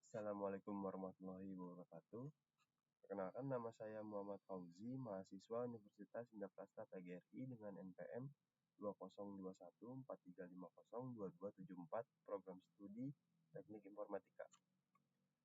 Assalamualaikum warahmatullahi wabarakatuh. Perkenalkan, nama saya Muhammad Fauzi, mahasiswa Universitas Indah Prasta PGRI dengan NPM 202143502274, program studi Teknik Informatika.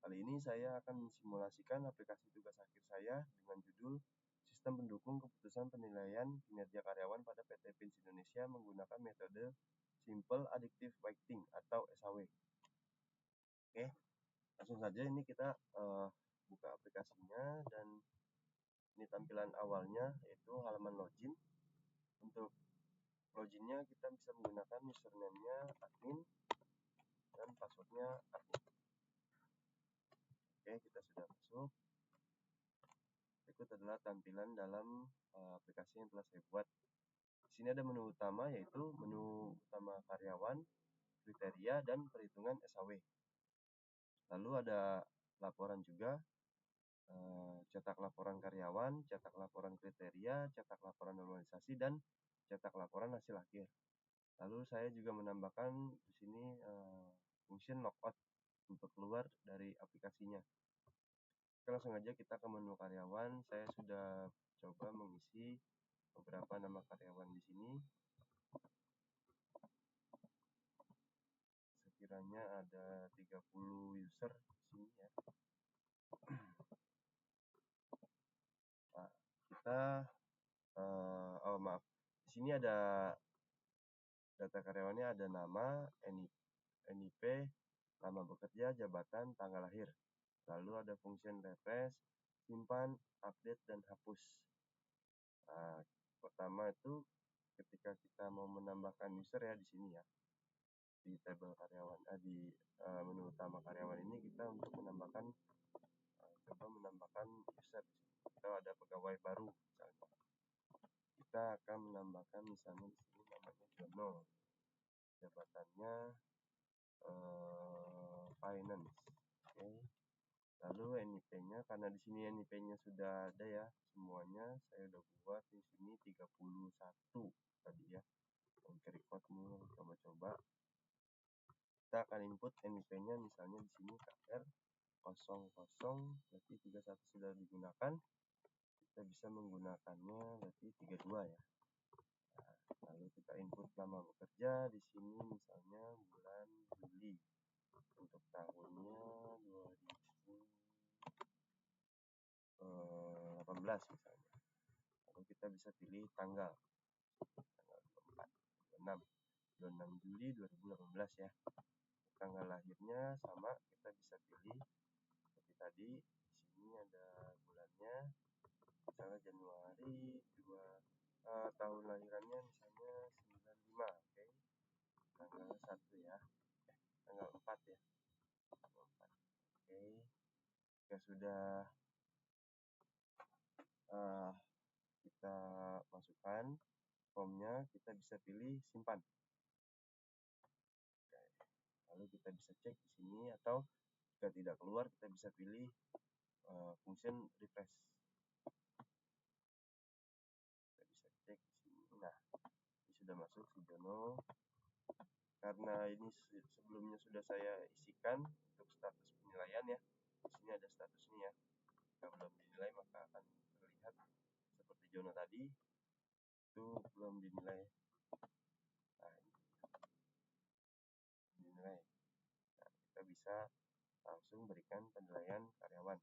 Kali ini saya akan mensimulasikan aplikasi tugas akhir saya dengan judul Sistem Pendukung Keputusan Penilaian Kinerja Karyawan pada PT Pins Indonesia menggunakan metode Simple Additive Weighting atau SAW. Oke. Langsung saja ini kita buka aplikasinya, dan ini tampilan awalnya yaitu halaman login. Untuk loginnya kita bisa menggunakan username-nya admin dan passwordnya admin. Oke, kita sudah masuk. Berikut adalah tampilan dalam aplikasi yang telah saya buat. Di sini ada menu utama, yaitu menu utama karyawan, kriteria, dan perhitungan SAW. Lalu ada laporan juga, cetak laporan karyawan, cetak laporan kriteria, cetak laporan normalisasi, dan cetak laporan hasil akhir. Lalu saya juga menambahkan di sini function logout untuk keluar dari aplikasinya. Oke, langsung aja kita ke menu karyawan. Saya sudah coba mengisi beberapa nama karyawan di sini. Sekiranya ada 30 user di sini ya. Nah, kita di sini ada data karyawannya, ada nama, NIP, nama bekerja, jabatan, tanggal lahir. Lalu ada function refresh, simpan, update, dan hapus. Nah, pertama itu ketika kita mau menambahkan user ya, di sini ya, di tabel karyawan, di menu utama karyawan ini kita untuk menambahkan coba menambahkan user. Kita ada pegawai baru misalnya. Kita akan menambahkan misalnya di sini namanya Jono. Jabatannya finance. Oke. Lalu NIP-nya, karena di sini NIP-nya sudah ada ya semuanya, saya udah buat di sini 31 tadi ya. Untuk recordnya coba-coba. Kita akan input NIP-nya misalnya di sini KR 00, berarti 31 sudah digunakan. Kita bisa menggunakannya berarti 32 ya. Nah, lalu kita input lama bekerja di sini misalnya bulan Juli. Untuk tahunnya 2018 misalnya. Lalu kita bisa pilih tanggal 24, 26 Juli 2018 ya. Tanggal lahirnya sama, kita bisa pilih seperti tadi. Di sini ada bulannya, misalnya Januari 2, tahun lahirannya misalnya 95. Oke. Tanggal 1 ya. Tanggal 4 ya. Tanggal 4. Oke. Jika sudah kita masukkan formnya, kita bisa pilih simpan. Oke. Lalu kita bisa cek di sini, atau jika tidak keluar kita bisa pilih function refresh. Kita bisa cek di sini. Nah, ini sudah masuk si Jono. Karena ini sebelumnya sudah saya isikan untuk status penilaian ya. Di sini ada statusnya ya. Jika belum dinilai maka akan terlihat seperti Jono tadi, itu belum dinilai. Nah, ini dinilai. Nah, kita bisa langsung berikan penilaian karyawan.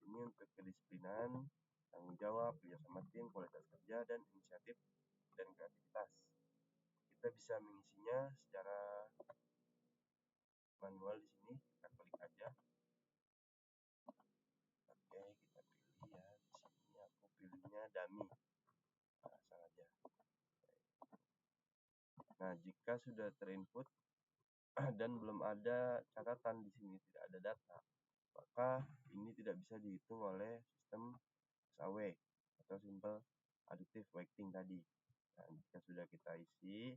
Ini untuk kedisiplinan, tanggung jawab, kerjasama tim, kualitas kerja, dan inisiatif dan kreativitas. Kita bisa mengisinya secara manual di sini. Kita klik aja. Oke, kita pilih ya. Di sini aku pilihnya dummy. Asal aja. Nah, jika sudah terinput dan belum ada catatan di sini, tidak ada data, maka ini tidak bisa dihitung oleh sistem SAW atau simple additive weighting tadi. Nah, jika sudah kita isi,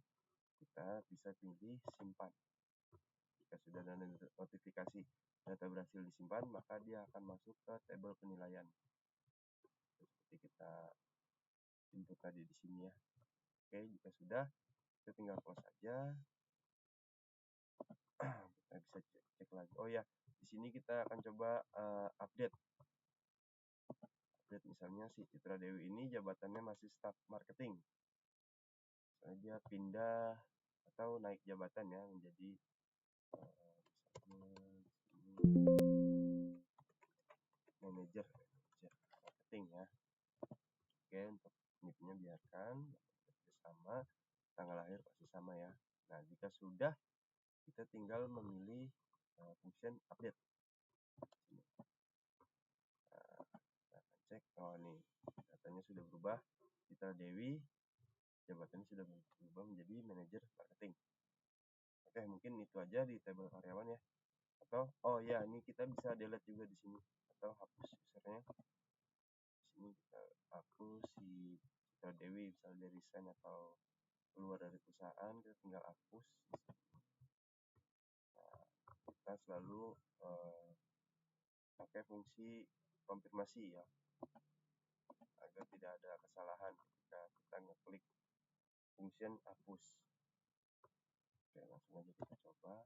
kita bisa pilih simpan. Jika sudah ada notifikasi data berhasil disimpan, maka dia akan masuk ke tabel penilaian. Seperti kita input tadi di sini ya. Oke, jika sudah, kita tinggal close saja. Kita bisa cek cek lagi. Oh ya, di sini kita akan coba update misalnya si Citra Dewi ini jabatannya masih staf marketing. Misalnya dia pindah atau naik jabatan ya menjadi manajer marketing ya. Oke, untuk nicknya biarkan sama, tanggal lahir pasti sama ya. Nah, jika sudah, kita tinggal memilih function update. Nah, kita akan cek, oh nih, datanya sudah berubah. Citra Dewi, jabatannya sudah berubah menjadi manajer marketing. Oke, mungkin itu aja di tabel karyawan ya. Atau, oh ya, ini kita bisa delete juga di sini. Atau hapus usernya. Di sini kita hapus si Citra Dewi, misalnya dari resign atau keluar dari perusahaan, kita tinggal hapus. Nah, kita selalu pakai fungsi konfirmasi ya, agar tidak ada kesalahan ketika kita ngeklik function hapus. Oke, langsung aja kita coba.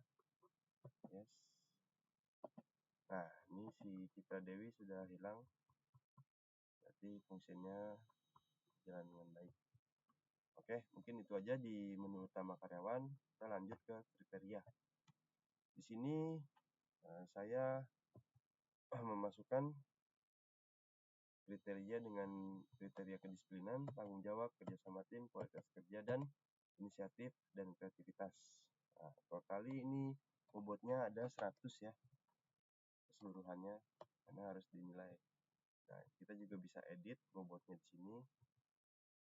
Yes. Nah, ini si Citra Dewi sudah hilang, berarti fungsinya jalan dengan baik. Oke, mungkin itu aja di menu utama karyawan. Kita lanjut ke kriteria. Di sini saya memasukkan kriteria dengan kriteria kedisiplinan, tanggung jawab, kerjasama tim, kualitas kerja, dan inisiatif dan kreativitas. Nah, kali ini bobotnya ada 100 ya keseluruhannya, karena harus dinilai. Nah, kita juga bisa edit bobotnya di sini.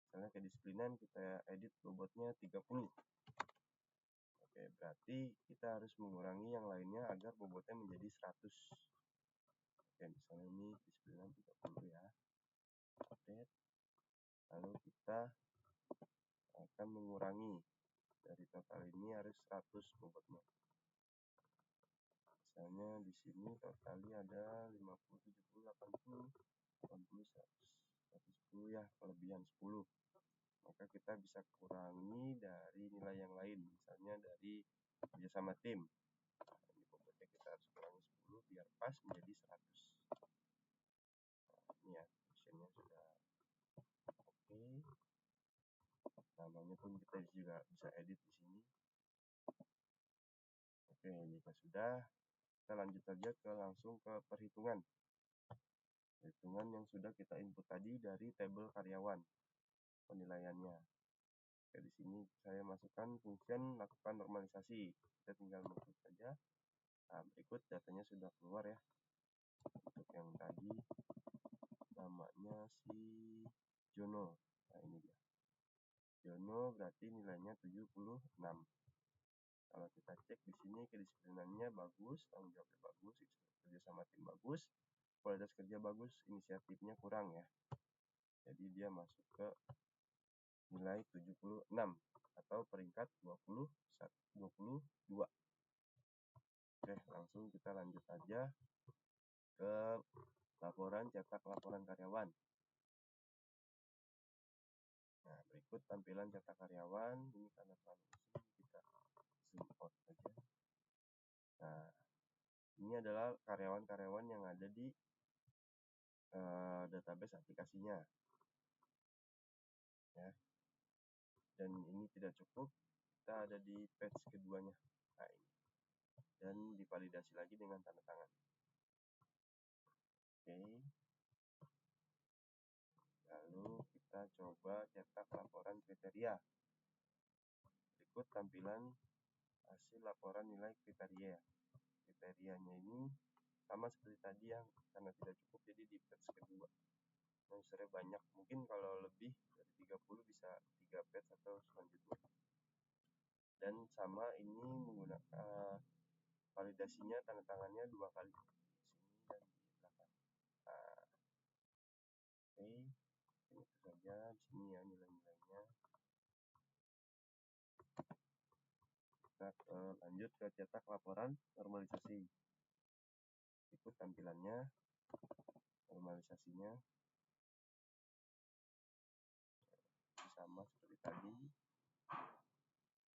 Misalnya kedisiplinan kita edit bobotnya 30. Oke, berarti kita harus mengurangi yang lainnya agar bobotnya menjadi 100. Oke, misalnya ini disiplinan 30 ya. Update. Lalu kita akan mengurangi dari total ini harus 100 bobotnya. Misalnya di sini totalnya ada 50, 70, 80, 80, 100, 110 ya, kelebihan 10. Maka kita bisa kurangi dari nilai yang lain, misalnya dari kerjasama tim. Nah, ini bobotnya kita harus kurangi 10 biar pas menjadi 100. Nah, ini ya, functionnya sudah oke. Namanya pun kita juga bisa edit di sini. Oke, jika sudah, kita lanjut saja langsung ke perhitungan. Perhitungan yang sudah kita input tadi dari tabel karyawan, penilaiannya. Oke, di sini saya masukkan function lakukan normalisasi. Kita tinggal mengklik saja. Nah, berikut datanya sudah keluar ya. Untuk yang tadi namanya si Jono. Nah, ini dia. Jono berarti nilainya 76. Kalau kita cek di sini kedisiplinannya bagus, tanggung jawabnya bagus, kerja sama tim bagus, kualitas kerja bagus, inisiatifnya kurang ya. Jadi dia masuk ke nilai 76 atau peringkat 22. Oke, langsung kita lanjut aja ke laporan cetak laporan karyawan. Nah, berikut tampilan cetak karyawan. Ini karena terlalu besar, kita zoom out aja. Nah, ini adalah karyawan-karyawan yang ada di database aplikasinya. Ya. Dan ini tidak cukup, kita ada di page keduanya. Nah, ini. Dan divalidasi lagi dengan tanda tangan. Oke. Lalu kita coba cetak laporan kriteria. Berikut tampilan hasil laporan nilai kriteria. Kriterianya ini sama seperti tadi yang karena tidak cukup jadi di page kedua. Usernya banyak, mungkin kalau lebih dari 30 bisa 3 page atau selanjutnya. Dan sama ini menggunakan validasinya tanda tangannya 2 kali di sini dan di belakang. Nah, oke, itu saja di sini ya nilai-nilainya. Kita lanjut ke cetak laporan normalisasi. Ikut tampilannya, normalisasinya sama seperti tadi.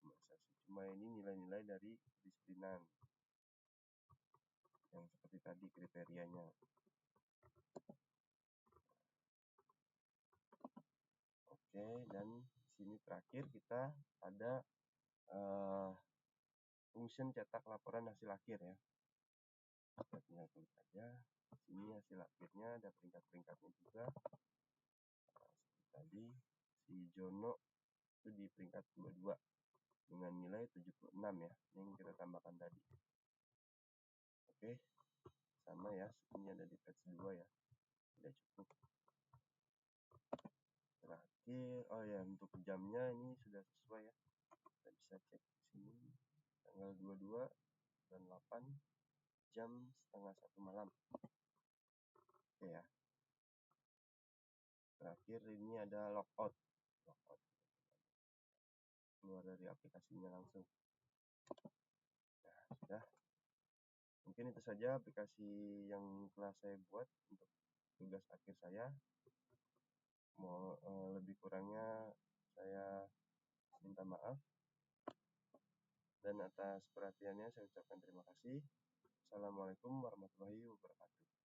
Normalisasi, cuma ini nilai-nilai dari kedisiplinan. yang seperti tadi kriterianya. Oke, dan sini terakhir kita ada function cetak laporan hasil akhir ya. Kita tinggal klik aja. Sini hasil akhirnya ada peringkat-peringkatnya juga. Seperti tadi si Jono itu di peringkat 22 dengan nilai 76 ya, yang kita tambahkan tadi. Oke, sama ya, ini ada di page 2 ya, sudah cukup. Terakhir, oh ya, untuk jamnya ini sudah sesuai ya, kita bisa cek di sini tanggal 22 dan 8 jam setengah 1 malam. Oke ya. Terakhir ini ada logout keluar dari aplikasinya langsung. Nah, sudah. Mungkin itu saja aplikasi yang telah saya buat untuk tugas akhir saya. Mau lebih kurangnya saya minta maaf, dan atas perhatiannya saya ucapkan terima kasih. Assalamualaikum warahmatullahi wabarakatuh.